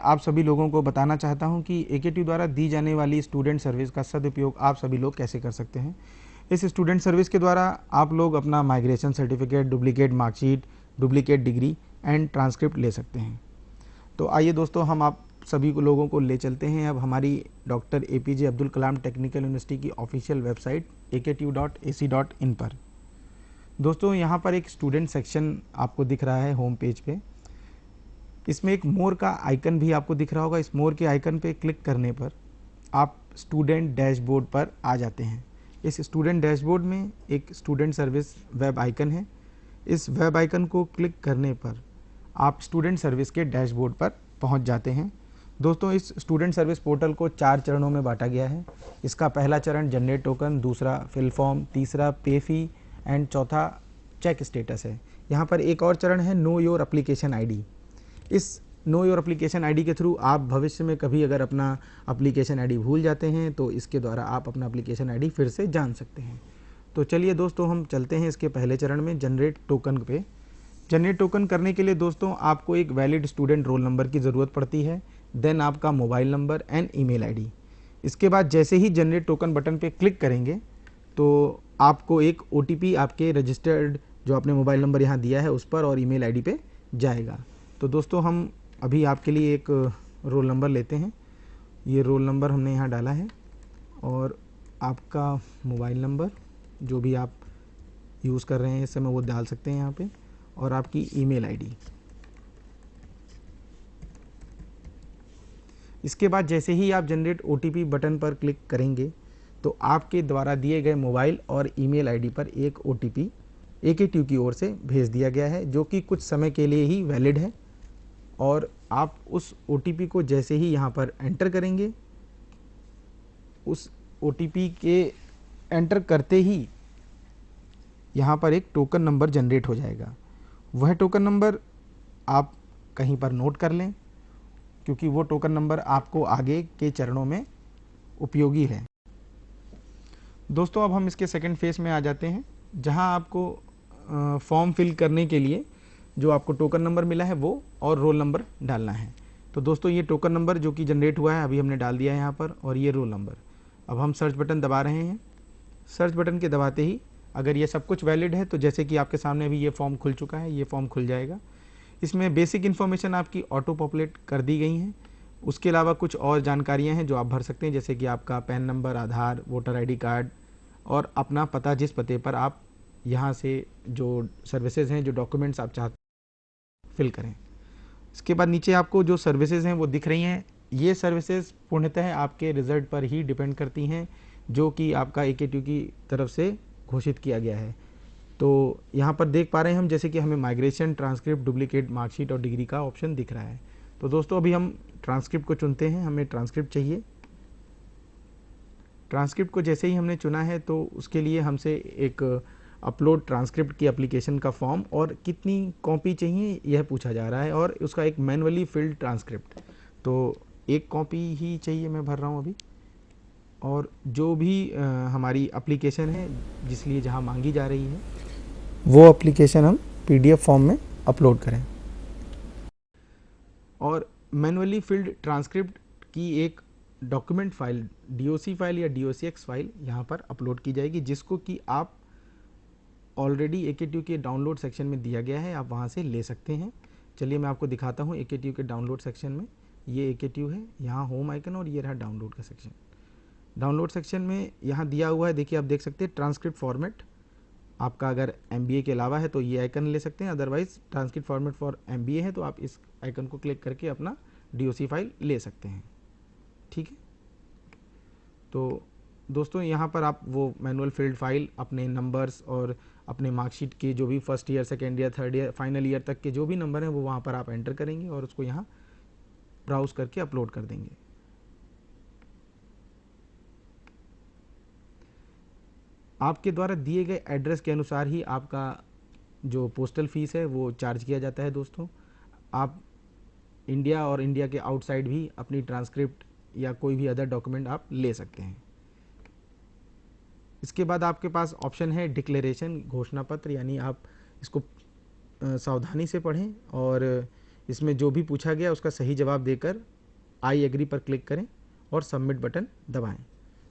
आप सभी लोगों को बताना चाहता हूं कि एकेटी द्वारा दी जाने वाली स्टूडेंट सर्विस का सदुपयोग आप सभी लोग कैसे कर सकते हैं। इस स्टूडेंट सर्विस के द्वारा आप लोग अपना migration certificate, duplicate marksheet, duplicate degree and transcript ले सकते हैं। तो आइए दोस्तों, हम आप सभी को लोगों को ले चलते हैं अब हमारी doctor APJ Abdul Kalam technical university की ऑफिशियल वेबसाइट akt.ac.in पर। दोस्तों, यहाँ पर एक स्टूडेंट सेक्शन आपको दिख रहा है होम पेज पे। इसमें एक मोर का आइकन भी आपको दिख रहा होगा। इस मोर के आइकन पे क्लिक करने पर आप स्टूडेंट डैशबोर्ड पर आ जाते हैं। इस स्टूडेंट डैशबोर्ड में एक स्टूडेंट सर्विस वेब आइकन है। इस वेब आइकन को क्लिक करने पर आप स्टूडेंट सर्विस के डैशबोर्ड पर पहुंच जाते हैं। दोस्तों, इस स्टूडेंट सर्विस पोर्टल को 4 चरणों में बांटा गया है। इसका पहला चरण जनरेट टोकन, दूसरा फिल फॉर्म, तीसरा पे फी एंड चौथा चेक स्टेटस है। यहाँ पर एक और चरण है नो योर एप्लीकेशन आईडी। इस नो योर एप्लीकेशन आईडी के थ्रू आप भविष्य में कभी अगर अपना एप्लीकेशन आईडी भूल जाते हैं तो इसके द्वारा आप अपना एप्लीकेशन आईडी फिर से जान सकते हैं। तो चलिए दोस्तों, हम चलते हैं इसके पहले चरण में जनरेट टोकन पे। जनरेट टोकन करने के लिए दोस्तों आपको एक वैलिड स्टूडेंट रोल नंबर की ज़रूरत पड़ती है, देन आपका mobile number and email ID. इसके बाद जैसे ही जनरेट टोकन बटन पे क्लिक करेंगे तो आपको एक OTP आपके रजिस्टर्ड जो आपने मोबाइल नंबर यहाँ दिया है उस पर और ईमेल आईडी पे जाएगा। तो दोस्तों, हम अभी आपके लिए एक रोल नंबर लेते हैं। ये रोल नंबर हमने यहाँ डाला है और आपका मोबाइल नंबर जो भी आप यूज़ कर रहे हैं इस समय वो डाल सकते हैं यहाँ पे, और आपकी ईमेल आईडी। इसके बाद जैसे ही आप जनरेट OTP बटन पर क्लिक करेंगे तो आपके द्वारा दिए गए मोबाइल और ईमेल आईडी पर एक OTP AKTU की ओर से भेज दिया गया है, जो कि कुछ समय के लिए ही वैलिड है। और आप उस OTP को जैसे ही यहाँ पर एंटर करेंगे, उस OTP के एंटर करते ही यहाँ पर एक टोकन नंबर जनरेट हो जाएगा। वह टोकन नंबर आप कहीं पर नोट कर लें, क्योंकि वो टोकन नंबर आपको आगे के चरणों में उपयोगी है। दोस्तों, अब हम इसके सेकंड फेज में आ जाते हैं, जहां आपको फॉर्म फिल करने के लिए जो आपको टोकन नंबर मिला है वो और रोल नंबर डालना है। तो दोस्तों, ये टोकन नंबर जो कि जनरेट हुआ है अभी हमने डाल दिया है यहाँ पर, और ये रोल नंबर। अब हम सर्च बटन दबा रहे हैं। सर्च बटन के दबाते ही अगर ये सब कुछ वैलिड है तो जैसे कि आपके सामने अभी ये फॉर्म खुल चुका है, ये फॉर्म खुल जाएगा। इसमें बेसिक इन्फॉर्मेशन आपकी ऑटो पॉपुलेट कर दी गई हैं। उसके अलावा कुछ और जानकारियाँ हैं जो आप भर सकते हैं, जैसे कि आपका पैन नंबर, आधार, वोटर ID कार्ड और अपना पता, जिस पते पर आप यहाँ से जो सर्विसेज हैं, जो डॉक्यूमेंट्स आप चाहते फिल करें। इसके बाद नीचे आपको जो सर्विसेज हैं वो दिख रही हैं। ये सर्विसेज पूर्णतः आपके रिजल्ट पर ही डिपेंड करती हैं, जो कि आपका AKTU की तरफ से घोषित किया गया है। तो यहाँ पर देख पा रहे हैं हम, जैसे कि हमें माइग्रेशन, ट्रांसक्रिप्ट, डुप्लीकेट मार्कशीट और डिग्री का ऑप्शन दिख रहा है। तो दोस्तों, अभी हम ट्रांसक्रिप्ट को चुनते हैं। हमें ट्रांसक्रिप्ट चाहिए। ट्रांसक्रिप्ट को जैसे ही हमने चुना है तो उसके लिए हमसे एक अपलोड ट्रांसक्रिप्ट की एप्लीकेशन का फॉर्म और कितनी कॉपी चाहिए यह पूछा जा रहा है, और उसका एक मैनुअली फिल्ड ट्रांसक्रिप्ट। तो एक कॉपी ही चाहिए, मैं भर रहा हूँ अभी। और जो भी हमारी एप्लीकेशन है जिस लिए जहाँ मांगी जा रही है वो एप्लीकेशन हम PDF फॉर्म में अपलोड करें। और मैनुअली फिल्ड ट्रांसक्रिप्ट की एक डॉक्यूमेंट फाइल, DOC फाइल या DOCX फाइल यहाँ पर अपलोड की जाएगी, जिसको कि आप ऑलरेडी AKTU के डाउनलोड सेक्शन में दिया गया है, आप वहाँ से ले सकते हैं। चलिए मैं आपको दिखाता हूँ AKTU के डाउनलोड सेक्शन में। ये AKTU है, यहाँ होम आइकन, और ये रहा डाउनलोड का सेक्शन। डाउनलोड सेक्शन में यहाँ दिया हुआ है, देखिए आप देख सकते हैं ट्रांसक्रिप्ट फॉर्मेट। आपका अगर MBA के अलावा है तो ये आइकन ले सकते हैं, otherwise transcript format for MBA है तो आप इस आइकन को क्लिक करके अपना DOC फाइल ले सकते हैं। ठीक है। तो दोस्तों, यहाँ पर आप वो मैनुअल फील्ड फाइल अपने नंबर्स और अपने मार्कशीट के जो भी first year, second year, third year, final year तक के जो भी नंबर हैं वो वहाँ पर आप एंटर करेंगे और उसको यहाँ ब्राउज करके अपलोड कर देंगे। आपके द्वारा दिए गए एड्रेस के अनुसार ही आपका जो पोस्टल फीस है वो चार्ज किया जाता है। दोस्तों, आप इंडिया और इंडिया के आउटसाइड भी अपनी ट्रांसक्रिप्ट या कोई भी अदर डॉक्यूमेंट आप ले सकते हैं। इसके बाद आपके पास ऑप्शन है डिक्लेरेशन, घोषणा पत्र, यानी आप इसको सावधानी से पढ़ें और इसमें जो भी पूछा गया उसका सही जवाब देकर आई एग्री पर क्लिक करें और सबमिट बटन दबाएं।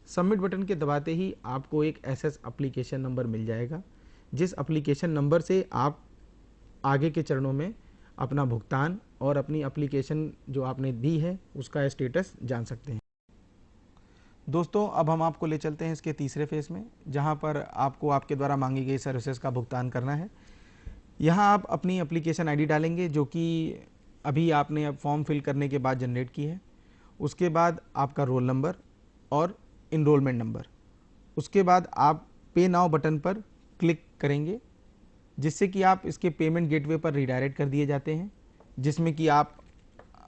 सबमिट बटन के दबाते ही आपको एक एसएस एप्लीकेशन नंबर मिल जाएगा, जिस एप्लीकेशन नंबर से आप आगे के चरणों में अपना भुगतान और अपनी एप्लीकेशन जो आपने दी है उसका स्टेटस जान सकते हैं। दोस्तों, अब हम आपको ले चलते हैं इसके तीसरे फेज़ में, जहां पर आपको आपके द्वारा मांगी गई सर्विसेज का भुगतान करना है। यहां आप अपनी एप्लीकेशन आईडी डालेंगे, जो कि अभी आपने फॉर्म फिल करने के बाद जनरेट की है। उसके बाद आपका रोल नंबर और इनरोलमेंट नंबर। उसके बाद आप पे नाउ बटन पर क्लिक करेंगे, जिससे कि आप इसके पेमेंट गेटवे पर रिडायरेक्ट कर दिए जाते हैं, जिसमें कि आप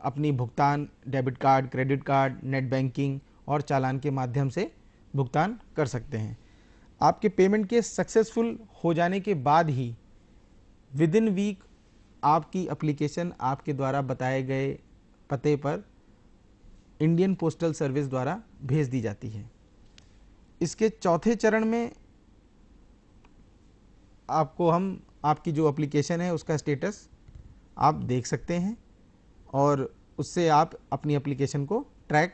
अपनी भुगतान debit card, credit card, net banking और चालान के माध्यम से भुगतान कर सकते हैं। आपके पेमेंट के सक्सेसफुल हो जाने के बाद ही विद इन वीक आपकी एप्लीकेशन आपके द्वारा बताए गए पते पर इंडियन पोस्टल सर्विस द्वारा भेज दी जाती है। इसके चौथे चरण में आपको हम आपकी जो एप्लीकेशन है उसका स्टेटस आप देख सकते हैं और उससे आप अपनी एप्लीकेशन को ट्रैक